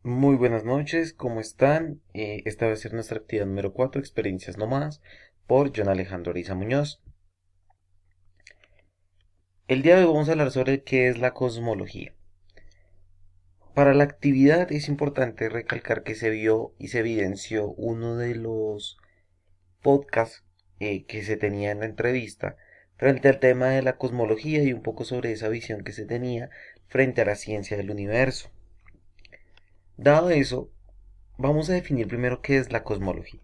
Muy buenas noches, ¿cómo están? Esta va a ser nuestra actividad número 4, Experiencias Nómadas, por John Alejandro Ariza Muñoz. El día de hoy vamos a hablar sobre qué es la cosmología. Para la actividad es importante recalcar que se vio y se evidenció uno de los podcasts que se tenía en la entrevista frente al tema de la cosmología y un poco sobre esa visión que se tenía frente a la ciencia del universo. Dado eso, vamos a definir primero qué es la cosmología.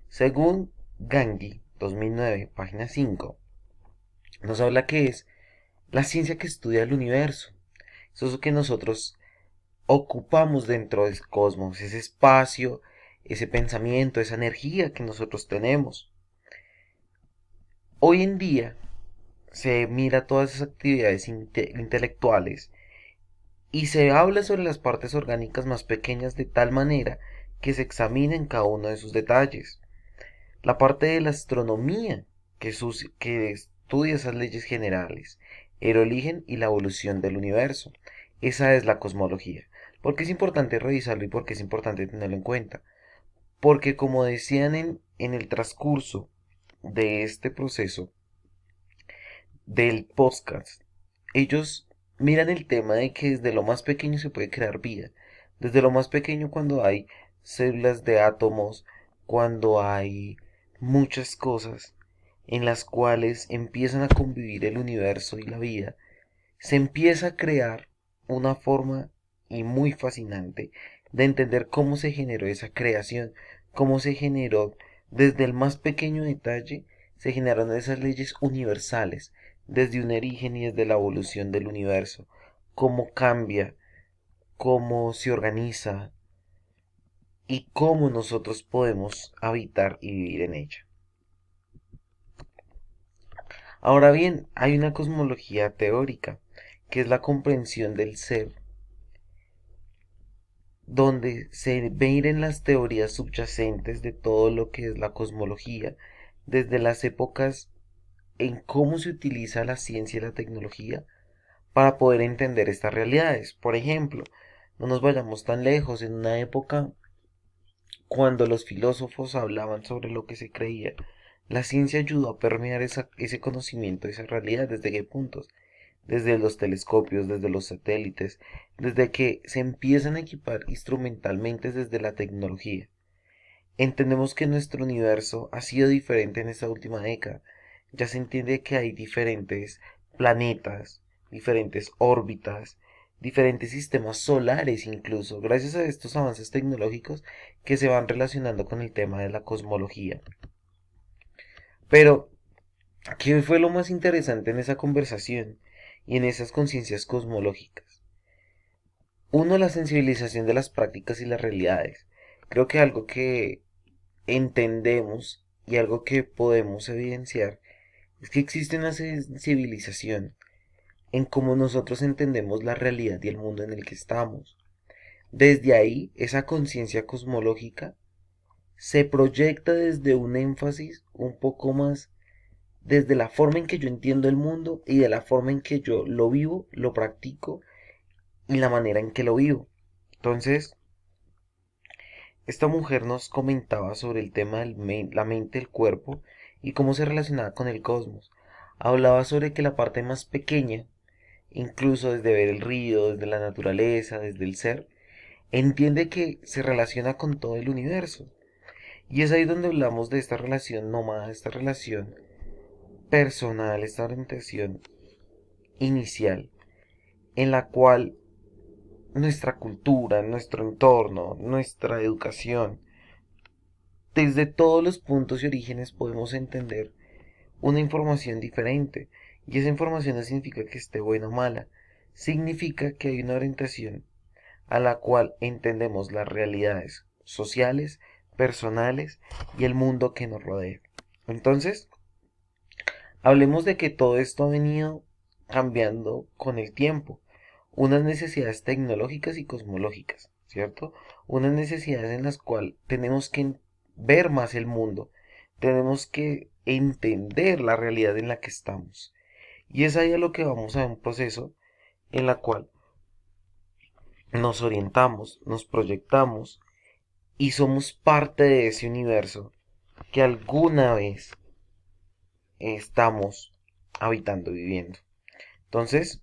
Según Gangi, 2009, página 5, nos habla que es la ciencia que estudia el universo. Eso es lo que nosotros ocupamos dentro del cosmos, ese espacio, ese pensamiento, esa energía que nosotros tenemos. Hoy en día se mira todas esas actividades intelectuales y se habla sobre las partes orgánicas más pequeñas de tal manera que se examinen cada uno de sus detalles. La parte de la astronomía que estudia esas leyes generales, el origen y la evolución del universo. Esa es la cosmología. ¿Por qué es importante revisarlo y por qué es importante tenerlo en cuenta? Porque como decían en el transcurso de este proceso del podcast, ellos miran el tema de que desde lo más pequeño se puede crear vida. Desde lo más pequeño cuando hay células de átomos, cuando hay muchas cosas en las cuales empiezan a convivir el universo y la vida, se empieza a crear una forma y muy fascinante de entender cómo se generó esa creación, cómo se generó desde el más pequeño detalle, se generaron esas leyes universales, desde un origen y desde la evolución del universo, cómo cambia, cómo se organiza y cómo nosotros podemos habitar y vivir en ella. Ahora bien, hay una cosmología teórica, que es la comprensión del ser, donde se ven las teorías subyacentes de todo lo que es la cosmología, desde las épocas en cómo se utiliza la ciencia y la tecnología para poder entender estas realidades. Por ejemplo, no nos vayamos tan lejos, en una época cuando los filósofos hablaban sobre lo que se creía, la ciencia ayudó a permear ese conocimiento, esa realidad, ¿desde qué puntos? Desde los telescopios, desde los satélites, desde que se empiezan a equipar instrumentalmente desde la tecnología. Entendemos que nuestro universo ha sido diferente en esta última década. Ya se entiende que hay diferentes planetas, diferentes órbitas, diferentes sistemas solares incluso, gracias a estos avances tecnológicos que se van relacionando con el tema de la cosmología. Pero, ¿qué fue lo más interesante en esa conversación y en esas conciencias cosmológicas? Uno, la sensibilización de las prácticas y las realidades. Creo que algo que entendemos y algo que podemos evidenciar es que existe una sensibilización en cómo nosotros entendemos la realidad y el mundo en el que estamos. Desde ahí, esa conciencia cosmológica se proyecta desde un énfasis un poco más desde la forma en que yo entiendo el mundo y de la forma en que yo lo vivo, lo practico y la manera en que lo vivo. Entonces, esta mujer nos comentaba sobre el tema de la mente, el cuerpo y cómo se relacionaba con el cosmos. Hablaba sobre que la parte más pequeña, incluso desde ver el río, desde la naturaleza, desde el ser, entiende que se relaciona con todo el universo. Y es ahí donde hablamos de esta relación nómada, esta relación personal, esta orientación inicial, en la cual nuestra cultura, nuestro entorno, nuestra educación, desde todos los puntos y orígenes podemos entender una información diferente. Y esa información no significa que esté buena o mala, significa que hay una orientación a la cual entendemos las realidades sociales, personales y el mundo que nos rodea. Entonces, hablemos de que todo esto ha venido cambiando con el tiempo. Unas necesidades tecnológicas y cosmológicas, ¿cierto? Unas necesidades en las cuales tenemos que ver más el mundo, tenemos que entender la realidad en la que estamos. Y es ahí a lo que vamos a un proceso en la cual nos orientamos, nos proyectamos y somos parte de ese universo que alguna vez estamos habitando, viviendo. Entonces,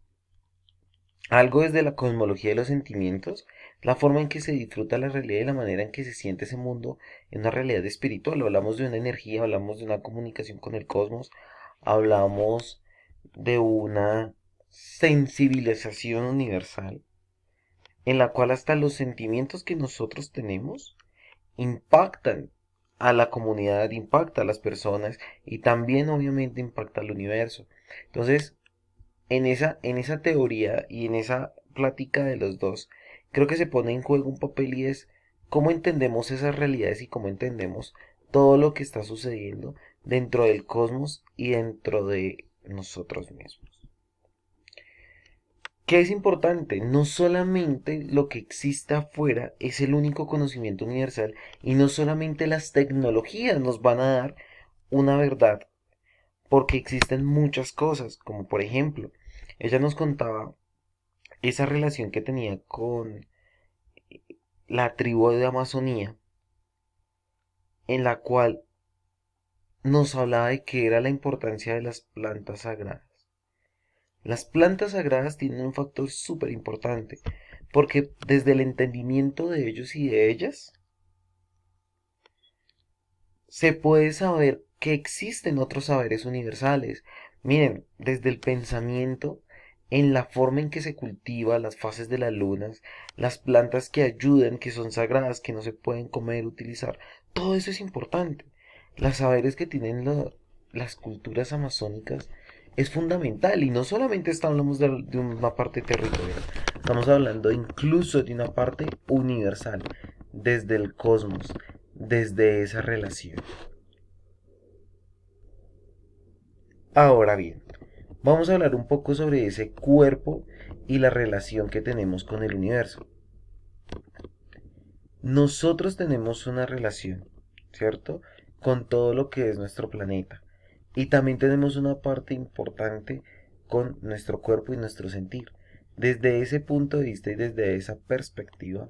algo desde la cosmología de los sentimientos, la forma en que se disfruta la realidad y la manera en que se siente ese mundo en una realidad espiritual. Hablamos de una energía, hablamos de una comunicación con el cosmos, hablamos de una sensibilización universal en la cual hasta los sentimientos que nosotros tenemos impactan a la comunidad, impacta a las personas y también obviamente impacta al universo. Entonces, en esa teoría y en esa plática de los dos, creo que se pone en juego un papel y es cómo entendemos esas realidades y cómo entendemos todo lo que está sucediendo dentro del cosmos y dentro de nosotros mismos. ¿Qué es importante? No solamente lo que existe afuera es el único conocimiento universal y no solamente las tecnologías nos van a dar una verdad, porque existen muchas cosas, como por ejemplo, ella nos contaba esa relación que tenía con la tribu de Amazonía, en la cual nos hablaba de qué era la importancia de las plantas sagradas. Las plantas sagradas tienen un factor súper importante, porque desde el entendimiento de ellos y de ellas, se puede saber que existen otros saberes universales. Miren, desde el pensamiento, en la forma en que se cultiva, las fases de las lunas, las plantas que ayudan, que son sagradas, que no se pueden comer, utilizar, todo eso es importante. Los saberes que tienen las culturas amazónicas es fundamental y no solamente hablamos de una parte territorial, estamos hablando incluso de una parte universal, desde el cosmos, desde esa relación. Ahora bien, vamos a hablar un poco sobre ese cuerpo y la relación que tenemos con el universo. Nosotros tenemos una relación, ¿cierto? Con todo lo que es nuestro planeta. Y también tenemos una parte importante con nuestro cuerpo y nuestro sentir. Desde ese punto de vista y desde esa perspectiva,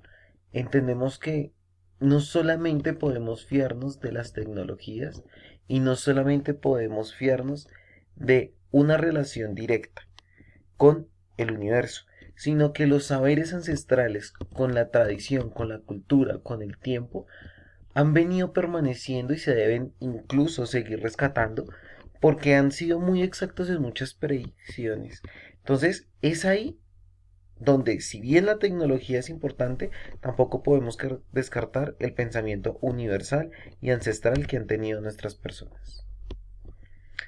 entendemos que no solamente podemos fiarnos de las tecnologías y no solamente podemos fiarnos de una relación directa con el universo, sino que los saberes ancestrales, con la tradición, con la cultura, con el tiempo, han venido permaneciendo y se deben incluso seguir rescatando porque han sido muy exactos en muchas predicciones. Entonces, es ahí donde, si bien la tecnología es importante, tampoco podemos descartar el pensamiento universal y ancestral que han tenido nuestras personas.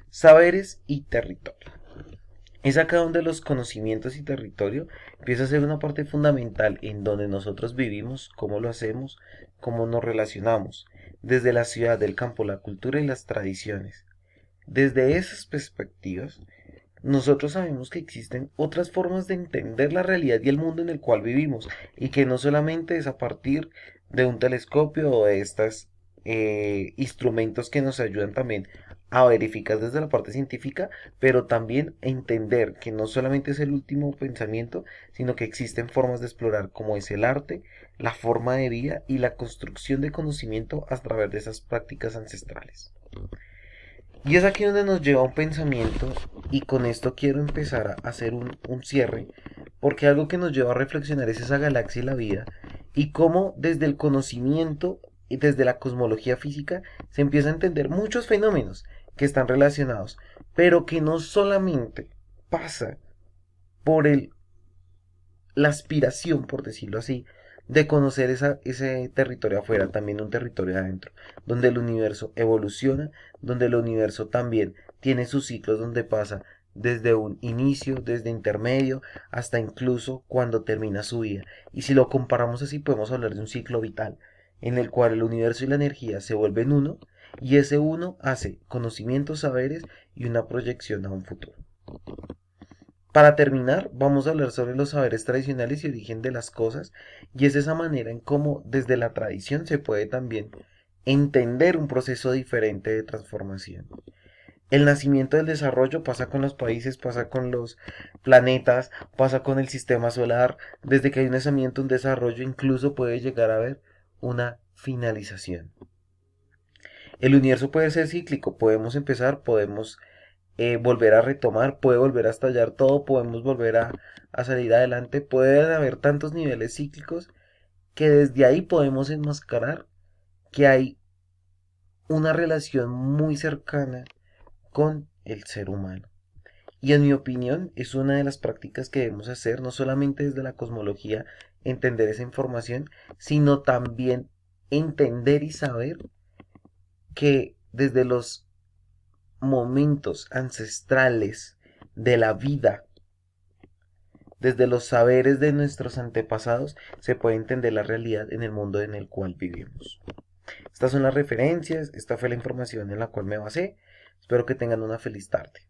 Saberes y territorio. Es acá donde los conocimientos y territorio empieza a ser una parte fundamental en donde nosotros vivimos, cómo lo hacemos, cómo nos relacionamos, desde la ciudad, del campo, la cultura y las tradiciones. Desde esas perspectivas, nosotros sabemos que existen otras formas de entender la realidad y el mundo en el cual vivimos, y que no solamente es a partir de un telescopio o de estos instrumentos que nos ayudan también a verificar desde la parte científica, pero también a entender que no solamente es el último pensamiento, sino que existen formas de explorar como es el arte, la forma de vida y la construcción de conocimiento a través de esas prácticas ancestrales. Y es aquí donde nos lleva un pensamiento y con esto quiero empezar a hacer un cierre, porque algo que nos lleva a reflexionar es esa galaxia y la vida y cómo desde el conocimiento y desde la cosmología física se empieza a entender muchos fenómenos que están relacionados, pero que no solamente pasa por la aspiración, por decirlo así, de conocer ese territorio afuera, también un territorio adentro, donde el universo evoluciona, donde el universo también tiene sus ciclos donde pasa desde un inicio, desde intermedio, hasta incluso cuando termina su vida. Y si lo comparamos así, podemos hablar de un ciclo vital, en el cual el universo y la energía se vuelven uno, y ese uno hace conocimientos, saberes y una proyección a un futuro. Para terminar, vamos a hablar sobre los saberes tradicionales y origen de las cosas, y es esa manera en cómo desde la tradición se puede también entender un proceso diferente de transformación. El nacimiento del desarrollo pasa con los países, pasa con los planetas, pasa con el sistema solar. Desde que hay un nacimiento, un desarrollo, incluso puede llegar a haber una finalización. El universo puede ser cíclico, podemos empezar, podemos volver a retomar, puede volver a estallar todo, podemos volver a salir adelante, pueden haber tantos niveles cíclicos que desde ahí podemos enmascarar que hay una relación muy cercana con el ser humano. Y en mi opinión es una de las prácticas que debemos hacer, no solamente desde la cosmología, entender esa información, sino también entender y saber que desde los momentos ancestrales de la vida, desde los saberes de nuestros antepasados, se puede entender la realidad en el mundo en el cual vivimos. Estas son las referencias, esta fue la información en la cual me basé. Espero que tengan una feliz tarde.